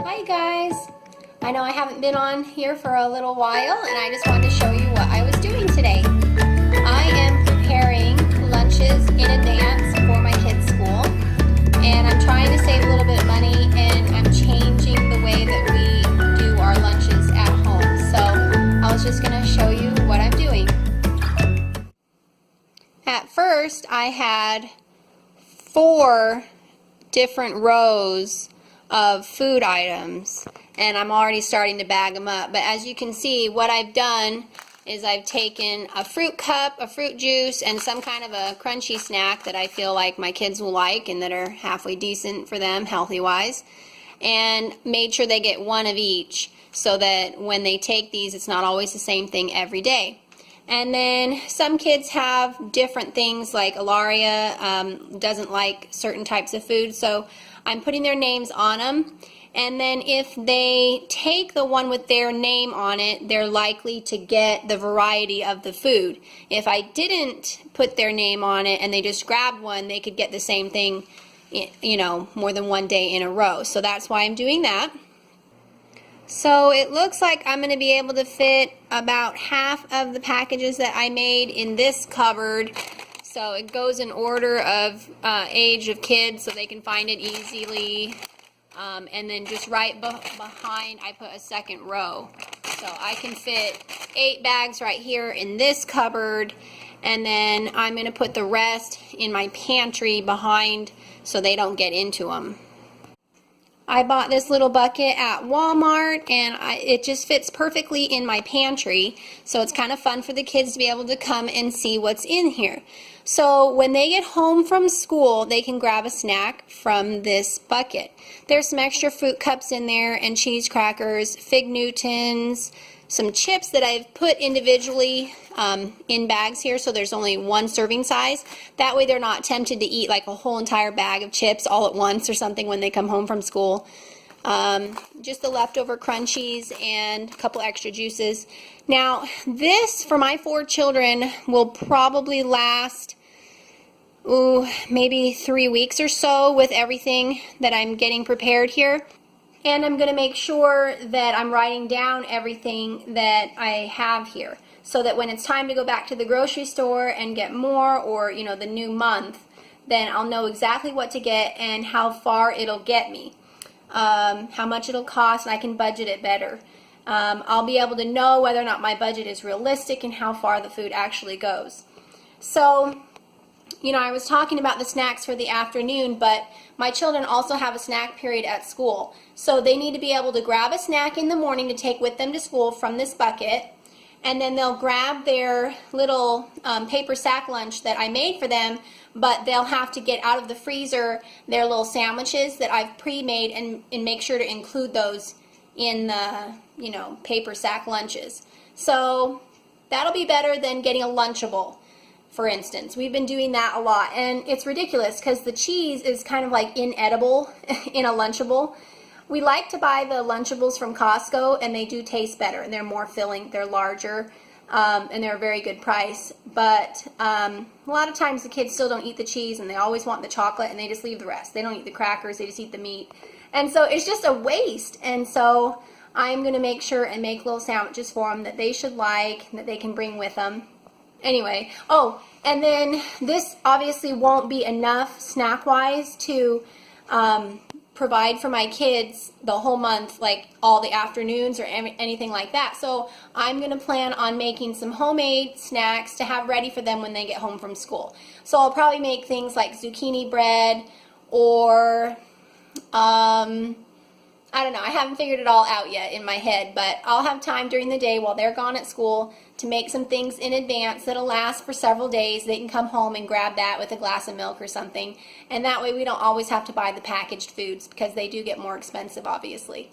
Hi guys! I know I haven't been on here for a little while and I just wanted to show you what I was doing today. I am preparing lunches in advance for my kids' school and I'm trying to save a little bit of money and I'm changing the way that we do our lunches at home. So I was just going to show you what I'm doing. At first I had 4 different rows of food items and I'm already starting to bag them up, but as you can see, what I've done is I've taken a fruit cup, a fruit juice, and some kind of a crunchy snack that I feel like my kids will like and that are halfway decent for them healthy wise, and made sure they get one of each so that when they take these it's not always the same thing every day. And then some kids have different things, like Ilaria doesn't like certain types of food, so I'm putting their names on them. And then if they take the one with their name on it, they're likely to get the variety of the food. If I didn't put their name on it and they just grabbed one, they could get the same thing, you know, more than one day in a row. So that's why I'm doing that. So it looks like I'm going to be able to fit about half of the packages that I made in this cupboard. So it goes in order of age of kids so they can find it easily. And then just right behind I put a second row. So I can fit 8 bags right here in this cupboard. And then I'm going to put the rest in my pantry behind so they don't get into them. I bought this little bucket at Walmart and it just fits perfectly in my pantry, so it's kind of fun for the kids to be able to come and see what's in here. So when they get home from school, they can grab a snack from this bucket. There's some extra fruit cups in there and cheese crackers, Fig Newtons, some chips that I've put individually in bags here, so there's only 1 serving size. That way they're not tempted to eat like a whole entire bag of chips all at once or something when they come home from school. Just the leftover crunchies and a couple extra juices. Now this, for my 4 children, will probably last maybe 3 weeks or so with everything that I'm getting prepared here. And I'm going to make sure that I'm writing down everything that I have here so that when it's time to go back to the grocery store and get more, or you know, the new month, then I'll know exactly what to get and how far it'll get me, how much it'll cost, and I can budget it better. I'll be able to know whether or not my budget is realistic and how far the food actually goes. So, you know, I was talking about the snacks for the afternoon, but my children also have a snack period at school. So they need to be able to grab a snack in the morning to take with them to school from this bucket, and then they'll grab their little paper sack lunch that I made for them, but they'll have to get out of the freezer their little sandwiches that I've pre-made and make sure to include those in the, you know, paper sack lunches. So that'll be better than getting a Lunchable. For instance, we've been doing that a lot, and it's ridiculous because the cheese is kind of like inedible in a Lunchable. We like to buy the Lunchables from Costco, and they do taste better, and they're more filling, they're larger, and they're a very good price. But a lot of times the kids still don't eat the cheese, and they always want the chocolate, and they just leave the rest. They don't eat the crackers, they just eat the meat. And so it's just a waste, and so I'm going to make sure and make little sandwiches for them that they should like, that they can bring with them. Anyway, oh, and then this obviously won't be enough snack-wise to provide for my kids the whole month, like all the afternoons or anything like that. So I'm going to plan on making some homemade snacks to have ready for them when they get home from school. So I'll probably make things like zucchini bread or I don't know, I haven't figured it all out yet in my head, but I'll have time during the day while they're gone at school to make some things in advance that'll last for several days. They can come home and grab that with a glass of milk or something, and that way we don't always have to buy the packaged foods because they do get more expensive, obviously.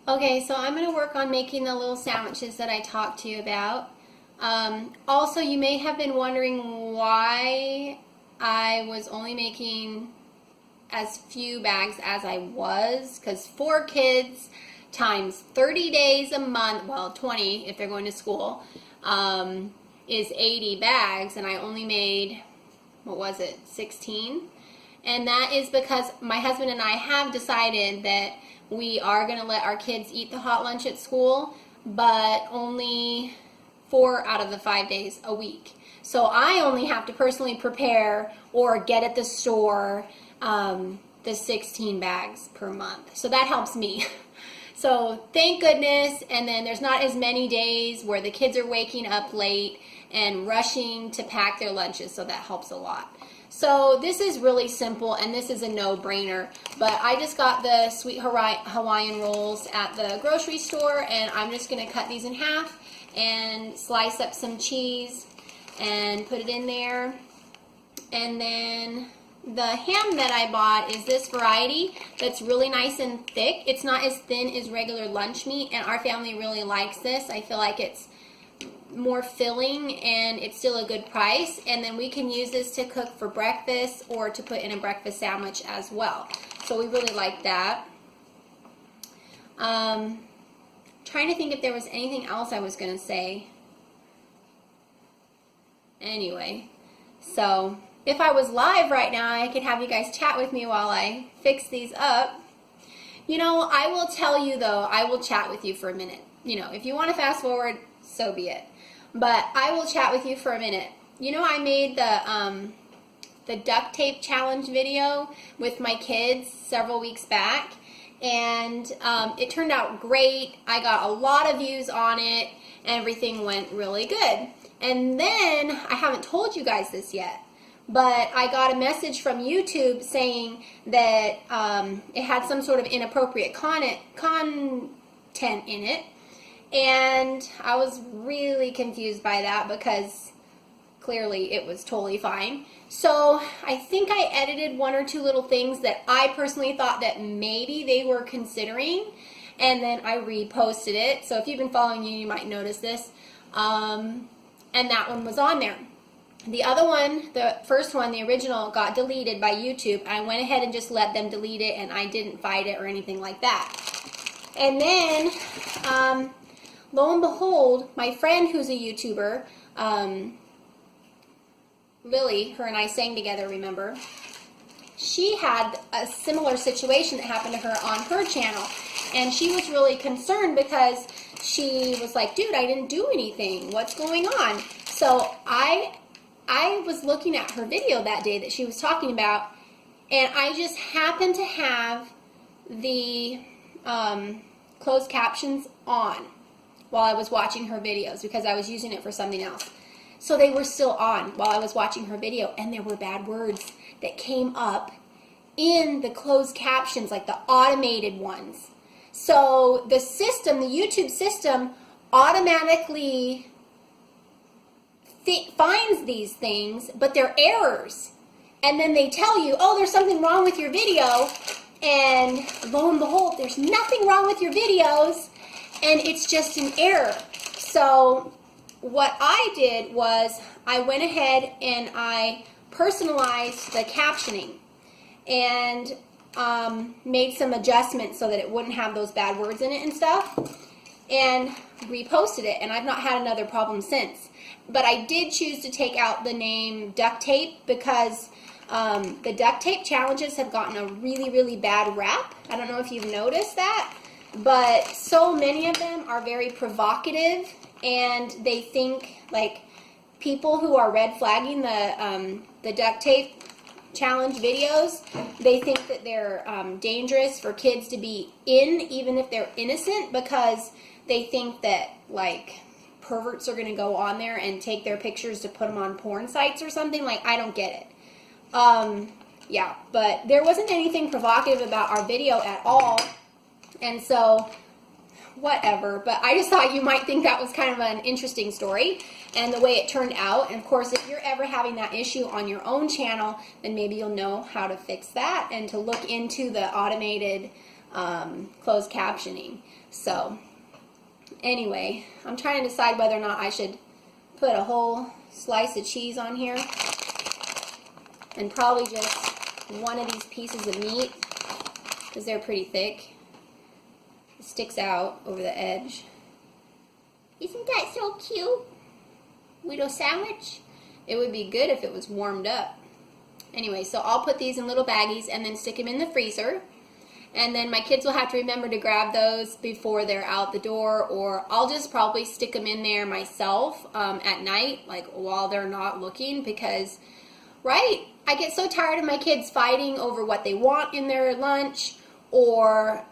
Okay, so I'm going to work on making the little sandwiches that I talked to you about. Also, you may have been wondering why I was only making as few bags as I was, because 4 kids times 30 days a month, well 20 if they're going to school, is 80 bags, and I only made, what was it, 16? And that is because my husband and I have decided that we are going to let our kids eat the hot lunch at school, but only 4 out of the 5 days a week. So I only have to personally prepare or get at the store the 16 bags per month. So that helps me. So thank goodness. And then there's not as many days where the kids are waking up late and rushing to pack their lunches. So that helps a lot. So this is really simple, and this is a no-brainer. But I just got the sweet Hawaiian rolls at the grocery store, and I'm just going to cut these in half and slice up some cheese and put it in there. And then the ham that I bought is this variety that's really nice and thick. It's not as thin as regular lunch meat, and our family really likes this. I feel like it's more filling and it's still a good price. And then we can use this to cook for breakfast or to put in a breakfast sandwich as well. So we really like that. Trying to think if there was anything else I was going to say. Anyway, so if I was live right now, I could have you guys chat with me while I fix these up. You know, I will tell you though, I will chat with you for a minute. You know, if you want to fast forward, so be it. But I will chat with you for a minute. You know, I made the duct tape challenge video with my kids several weeks back, and it turned out great. I got a lot of views on it, and everything went really good. And then, I haven't told you guys this yet, but I got a message from YouTube saying that it had some sort of inappropriate content in it. And I was really confused by that because clearly it was totally fine. So I think I edited 1 or 2 little things that I personally thought that maybe they were considering, and then I reposted it. So if you've been following me, you might notice this. And that one was on there. The other one, the first one, the original, got deleted by YouTube. I went ahead and just let them delete it, and I didn't fight it or anything like that. And then lo and behold, my friend who's a YouTuber, Lily, her and I sang together, remember? She had a similar situation that happened to her on her channel. And she was really concerned because she was like, dude, I didn't do anything. What's going on? So I was looking at her video that day that she was talking about, and I just happened to have the closed captions on while I was watching her videos because I was using it for something else. So they were still on while I was watching her video, and there were bad words that came up in the closed captions, like the automated ones. So the system, the YouTube system, automatically finds these things, but they're errors. And then they tell you, oh, there's something wrong with your video, and lo and behold, there's nothing wrong with your videos, and it's just an error. So what I did was I went ahead and I personalized the captioning and made some adjustments so that it wouldn't have those bad words in it and stuff, and reposted it, and I've not had another problem since. But I did choose to take out the name duct tape because the duct tape challenges have gotten a really, really bad rap. I don't know if you've noticed that, but so many of them are very provocative, and they think, like, people who are red flagging the duct tape challenge videos, they think that they're dangerous for kids to be in, even if they're innocent, because they think that, like, perverts are going to go on there and take their pictures to put them on porn sites or something. Like, I don't get it. Yeah, but there wasn't anything provocative about our video at all, and so whatever. But I just thought you might think that was kind of an interesting story and the way it turned out. And of course, if you're ever having that issue on your own channel, then maybe you'll know how to fix that and to look into the automated closed captioning. So anyway, I'm trying to decide whether or not I should put a whole slice of cheese on here and probably just one of these pieces of meat because they're pretty thick. It sticks out over the edge. Isn't that so cute? Little sandwich? It would be good if it was warmed up. Anyway, so I'll put these in little baggies and then stick them in the freezer. And then my kids will have to remember to grab those before they're out the door, or I'll just probably stick them in there myself at night, like while they're not looking, because, right, I get so tired of my kids fighting over what they want in their lunch, or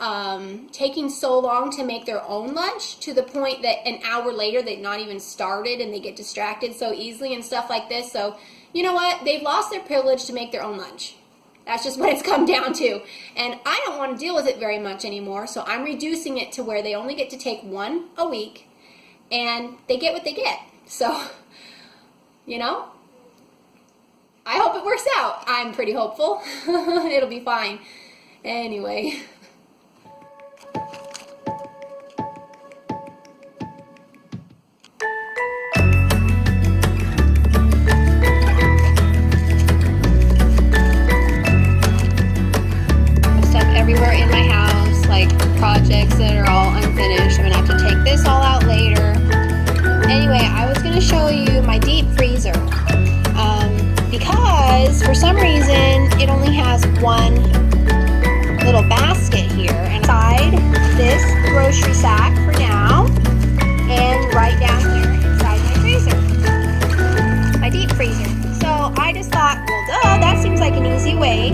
taking so long to make their own lunch to the point that an hour later they've not even started and they get distracted so easily and stuff like this. So, you know what? They've lost their privilege to make their own lunch. That's just what it's come down to. And I don't want to deal with it very much anymore, so I'm reducing it to where they only get to take one a week, and they get what they get. So, you know, I hope it works out. I'm pretty hopeful. It'll be fine. Anyway. Everywhere in my house, like projects that are all unfinished. I'm gonna have to take this all out later. Anyway, I was gonna show you my deep freezer because for some reason it only has one little basket here, and inside this grocery sack for now, and right down here inside my freezer, my deep freezer. So I just thought, well, duh, that seems like an easy way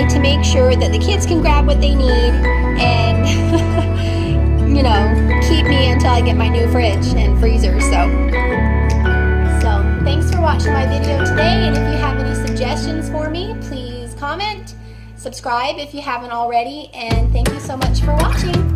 to make sure that the kids can grab what they need and, you know, keep me until I get my new fridge and freezer. So thanks for watching my video today, and if you have any suggestions for me, please comment, subscribe if you haven't already, and thank you so much for watching.